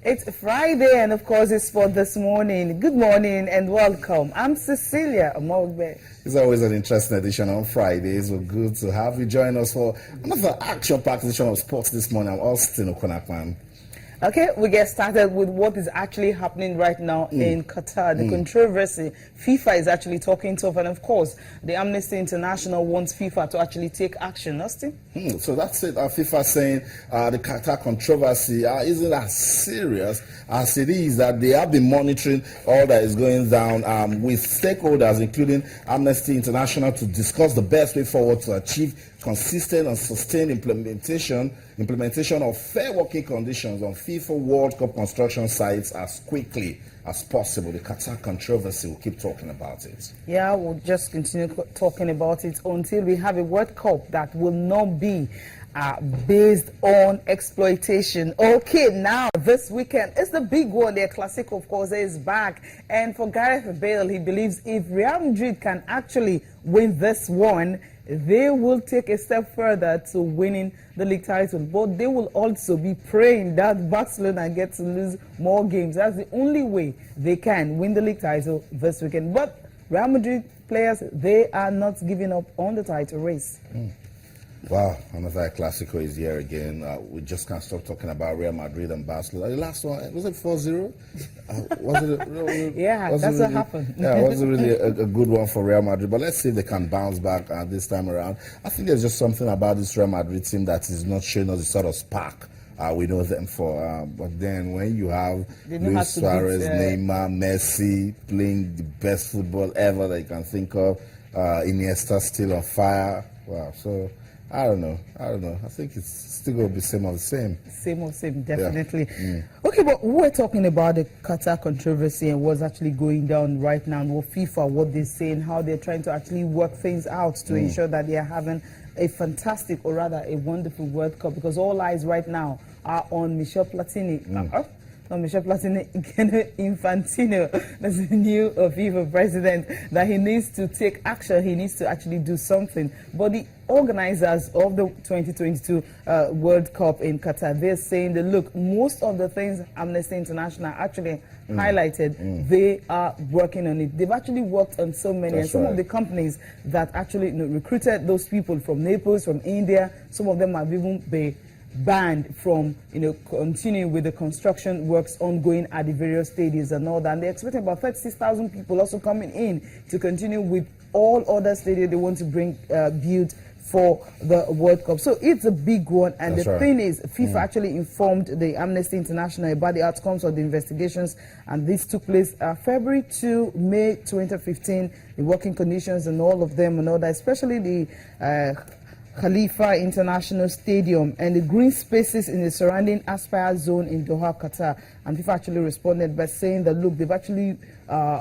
It's Friday, and of course, it's for this morning. Good morning and welcome. I'm Cecilia Amogbe. It's always an interesting edition on Fridays. We're good to have you join us for another action-packed edition of sports this morning. I'm Austin Okonakwan. Okay, we get started with what is actually happening right now in Qatar. The controversy. FIFA is actually talking tough, and of course, the Amnesty International wants FIFA to actually take action. Austin? So that's it. FIFA saying the Qatar controversy isn't as serious as it is, that they have been monitoring all that is going down with stakeholders, including Amnesty International, to discuss the best way forward to achieve consistent and sustained implementation of fair working conditions on FIFA World Cup construction sites as quickly as possible. The Qatar controversy, we'll keep talking about it. Yeah, we'll just continue talking about it until we have a World Cup that will not be based on exploitation. Okay, now this weekend is the big one. The El-Classico, of course, is back. And for Gareth Bale, he believes if Real Madrid can actually win this one, they will take a step further to winning the league title. But they will also be praying that Barcelona get to lose more games. That's the only way they can win the league title this weekend. But Real Madrid players, they are not giving up on the title race. Wow, another El-Classico is here again. We just can't stop talking about Real Madrid and Barcelona. The last one, was it 4-0? Was it? Yeah, that's what happened. Yeah, it wasn't really a good one for Real Madrid. But let's see if they can bounce back this time around. I think there's just something about this Real Madrid team that is not showing us the sort of spark we know them for. But then when you have Luis Suarez, Neymar, Messi playing the best football ever that you can think of, Iniesta still on fire. Wow, so I don't know. I think it's still going to be same of the same. Same of same, definitely. Yeah. Okay, but we're talking about the Qatar controversy and what's actually going down right now, and what FIFA, what they're saying, how they're trying to actually work things out to ensure that they are having a fantastic, or rather a wonderful World Cup, because all eyes right now are on Michel Platini. Michel Platini, Infantino, that's the new FIFA president, that he needs to take action. He needs to actually do something. But the organizers of the 2022 World Cup in Qatar, they're saying that, look, most of the things Amnesty International actually highlighted, they are working on it. They've actually worked on so many. And some of the companies that actually recruited those people from Naples, from India, some of them have even been banned from continuing with the construction works ongoing at the various stadiums and all that. And they expect about 36,000 people also coming in to continue with all other stadiums they want to bring built for the World Cup. So it's a big one, and the thing is, FIFA actually informed the Amnesty International about the outcomes of the investigations, and this took place February to May 2015, the working conditions and all of them and all that, especially the Khalifa International Stadium and the green spaces in the surrounding Aspire zone in Doha, Qatar. And FIFA actually responded by saying that, look, they've actually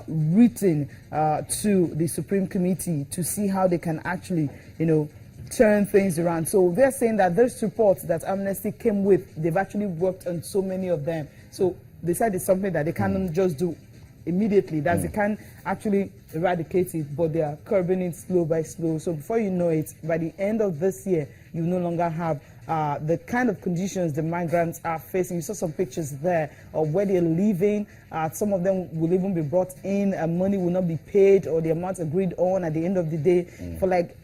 written to the Supreme Committee to see how they can actually, turn things around. So they're saying that those reports that Amnesty came with, they've actually worked on so many of them. So they said it's something that they cannot just do immediately, that they can actually eradicate it, but they are curbing it slow by slow. So before you know it, by the end of this year, you no longer have the kind of conditions the migrants are facing. You saw some pictures there of where they're living. Some of them will even be brought in, money will not be paid, or the amount agreed on at the end of the day for like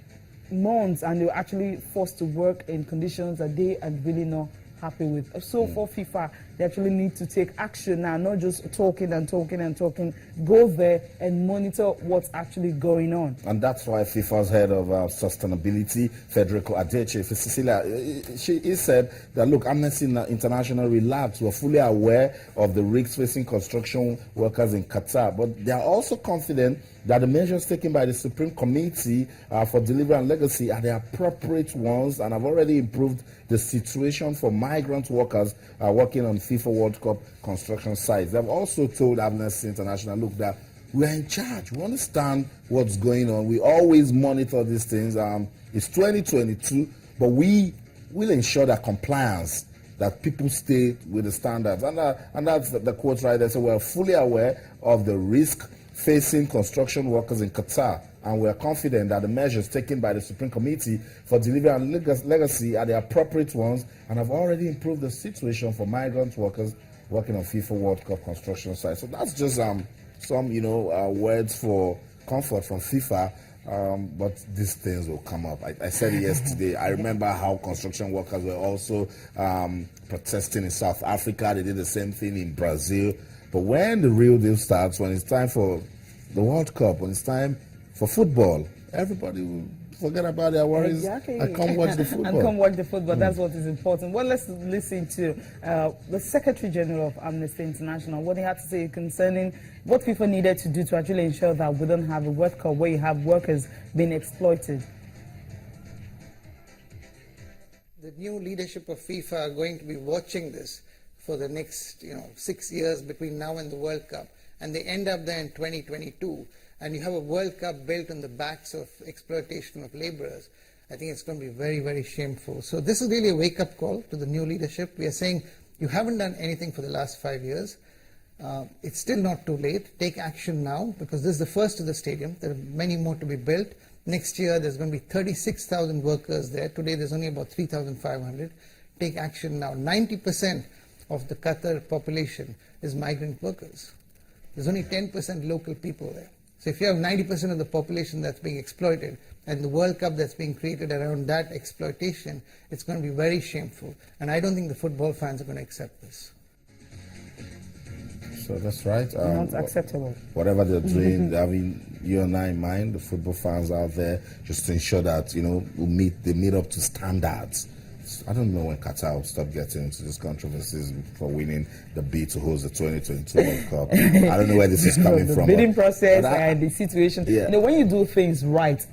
months, and they're actually forced to work in conditions that they are really not happy with. So for FIFA, they actually need to take action now, not just talking and talking and talking. Go there and monitor what's actually going on. And that's why FIFA's head of sustainability, Federico Adeche, for Cecilia, he said that, look, Amnesty International relax. We're fully aware of the risks facing construction workers in Qatar, but they are also confident that the measures taken by the Supreme Committee for Delivery and Legacy are the appropriate ones and have already improved the situation for migrant workers working on FIFA World Cup construction sites. They've also told Amnesty International, look, that we're in charge. We understand what's going on. We always monitor these things. It's 2022, but we will ensure that compliance, that people stay with the standards. And that's the quote right there. So we're fully aware of the risk facing construction workers in Qatar, and we are confident that the measures taken by the Supreme Committee for Delivery and Legacy are the appropriate ones and have already improved the situation for migrant workers working on FIFA World Cup construction site. So that's just some, words for comfort from FIFA. But these things will come up. I said it yesterday. I remember how construction workers were also protesting in South Africa. They did the same thing in Brazil. But when the real deal starts, when it's time for the World Cup, when it's time for football, everybody will forget about their worries and come watch the football. And come watch the football. That's what is important. Well, let's listen to the Secretary General of Amnesty International, what he had to say concerning what FIFA needed to do to actually ensure that we don't have a World Cup where you have workers being exploited. The new leadership of FIFA are going to be watching this for the next 6 years between now and the World Cup, and they end up there in 2022. And you have a World Cup built on the backs of exploitation of laborers. I think it's going to be very, very shameful. So this is really a wake-up call to the new leadership. We are saying you haven't done anything for the last 5 years. It's still not too late. Take action now, because this is the first of the stadium. There are many more to be built. Next year there's going to be 36,000 workers there. Today there's only about 3,500. Take action now. 90% of the Qatar population is migrant workers. There's only 10% local people there. So if you have 90% of the population that's being exploited, and the World Cup that's being created around that exploitation, it's going to be very shameful. And I don't think the football fans are going to accept this. So that's right. Not acceptable. Whatever they're doing, having you and I in mind, the football fans out there, just to ensure that, they meet up to standards. I don't know when Qatar will stop getting into these controversies for winning the bid to host the 2022 World Cup. I don't know where this is coming from. The bidding process and the situation. Yeah. When you do things right,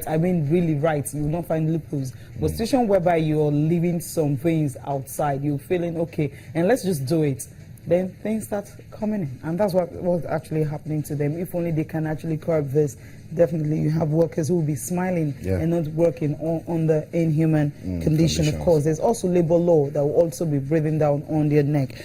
I mean really right, you will not find loopholes. But situation whereby you're leaving some things outside, you're feeling okay, and let's just do it, then things start coming in. And that's what's actually happening to them. If only they can actually curb this, definitely you have workers who will be smiling and not working on the inhuman condition. Of course, there's also labor law that will also be breathing down on their neck.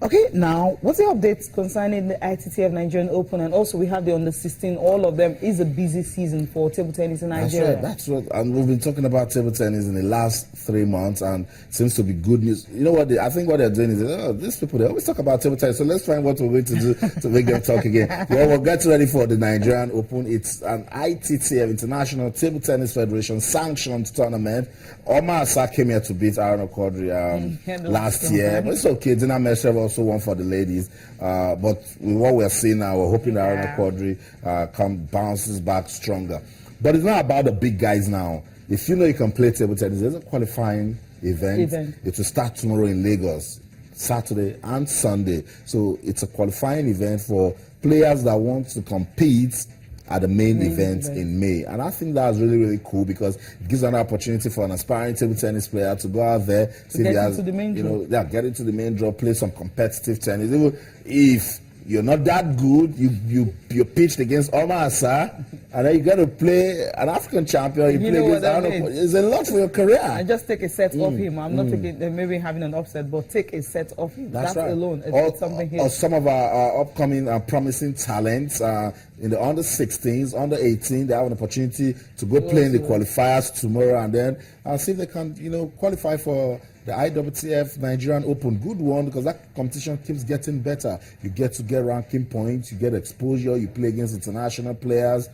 Okay, now, what's the updates concerning the ITTF Nigerian Open? And also, we have the under-16. All of them is a busy season for table tennis in Nigeria. That's right. And we've been talking about table tennis in the last 3 months, and seems to be good news. You know what? I think what they're doing is, these people, they always talk about table tennis, so let's find what we're going to do to make them talk again. Well, we'll get ready for the Nigerian Open. It's an ITTF, International Table Tennis Federation, sanctioned tournament. Omar Asa came here to beat Aaron Okodri last year, but it's okay. Dina Meshev also won for the ladies. But with what we're seeing now, we're hoping that Aaron Okodri bounces back stronger. But it's not about the big guys now. If you know you can play table tennis, there's a qualifying event. It will start tomorrow in Lagos, Saturday and Sunday. So it's a qualifying event for players that want to compete at the main event in May. And I think that's really, really cool, because it gives an opportunity for an aspiring table tennis player to go out there, see get into the main draw. Get into the main draw, play some competitive tennis. Even if you're not that good, you pitched against Omar Asa, and then you got to play an African champion. You play against Aaron. It's a lot for your career. And just take a set off him. I'm not taking maybe having an upset, but take a set off him. That's right. Alone. It's something here. Or some of our upcoming promising talents in the under 16s, under 18, they have an opportunity to go play in the qualifiers tomorrow, and then see if they can, qualify for the IWTF Nigerian Open. Good one, because that competition keeps getting better. You get to get ranking points, you get exposure, you play against international players,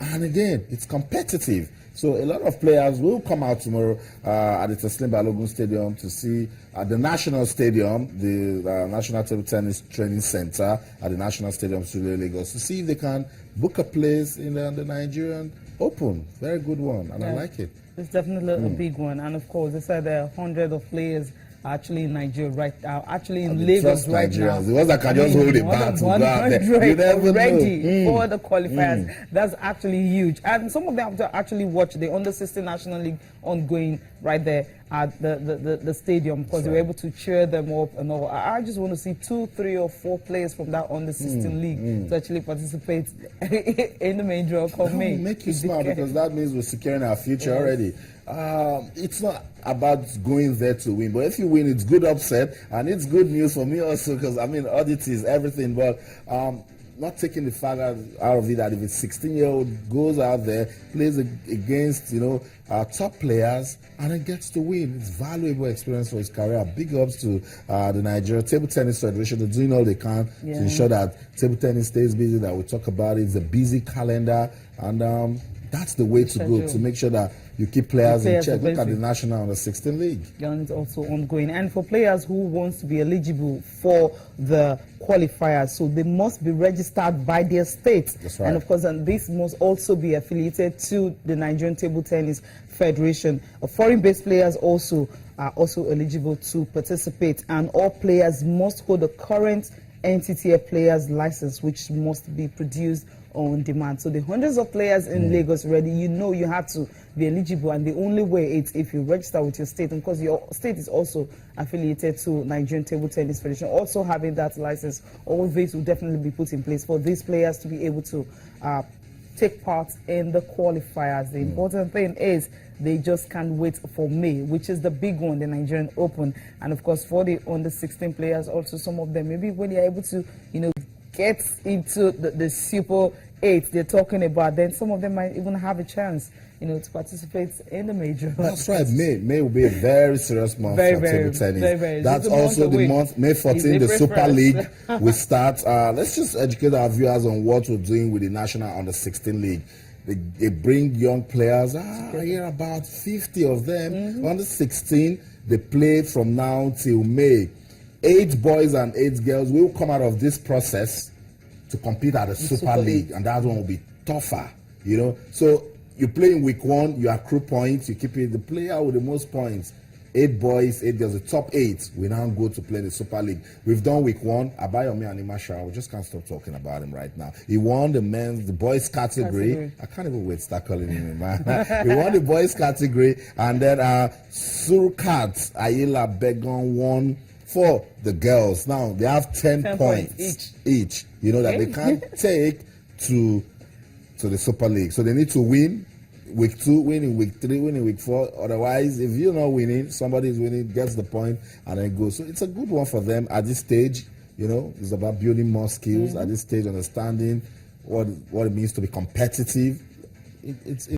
and again, it's competitive. So a lot of players will come out tomorrow at the Teslim Balogun Stadium to see at the National Stadium, the National Table Tennis Training Center at the National Stadium, Studio Lagos, to see if they can book a place in the Nigerian Open. Very good one, and I like it. It's definitely a big one. And of course, they said there are hundreds of players actually in Nigeria right now, actually in Lagos right now. The ones that can just hold it back to go out there. You never ready for the qualifiers. That's actually huge. And some of them have to actually watch the Under-16 National League ongoing right there at the stadium, because they were able to cheer them up and all. I just want to see 2, 3, or 4 players from that Under-16 league to actually participate in the main draw called May. Make you smile, because that means we're securing our future already. It's not about going there to win, but if you win, it's good upset, and it's good news for me also, because oddity is everything. But not taking the fact out of it that if a 16-year-old goes out there, plays against, our top players, and then gets to win. It's valuable experience for his career. Big ups to the Nigeria Table Tennis Federation. They're doing all they can to ensure that table tennis stays busy, that we talk about it. It's a busy calendar, and that's the way to go, to make sure that you keep players in check. Look at the National Under 16 League. And it's also ongoing. And for players who want to be eligible for the qualifiers, so they must be registered by their state. That's right. And of course, this must also be affiliated to the Nigerian Table Tennis Federation. Foreign-based players also are also eligible to participate, and all players must hold a current NTTF player's license, which must be produced on demand. So the hundreds of players in Lagos already, you have to be eligible, and the only way it's if you register with your state, and because your state is also affiliated to Nigerian Table Tennis Federation, also having that license, all this will definitely be put in place for these players to be able to take part in the qualifiers. The important thing is they just can't wait for May, which is the big one, the Nigerian Open. And of course, for the under 16 players, also some of them, maybe when they're able to, get into the Super 8 they're talking about, then some of them might even have a chance, to participate in the major. That's right. May will be a very serious month for table tennis. That's also the month, May 14, the Super League will start. Let's just educate our viewers on what we're doing with the National Under 16 League. They bring young players. I hear about 50 of them. Under 16, they play from now till May. 8 boys and 8 girls will come out of this process to compete at the Super League, and that one will be tougher, So you play in week 1, you accrue points, you keep it. The player with the most points, 8 boys, 8 girls, the top 8, we now go to play the Super League. We've done week 1. Abayomi and Imasha, we just can't stop talking about him right now. He won the boys category. I can't even wait to start calling him, man. He won the boys category, and then Surkat Ayila Begon won for the girls. Now they have 10 points each. That they can't take to the Super League. So they need to win week 2, win in week 3, win in week 4. Otherwise, if you're not winning, somebody is winning, gets the point, and then goes. So it's a good one for them at this stage. It's about building more skills at this stage, understanding what it means to be competitive. It's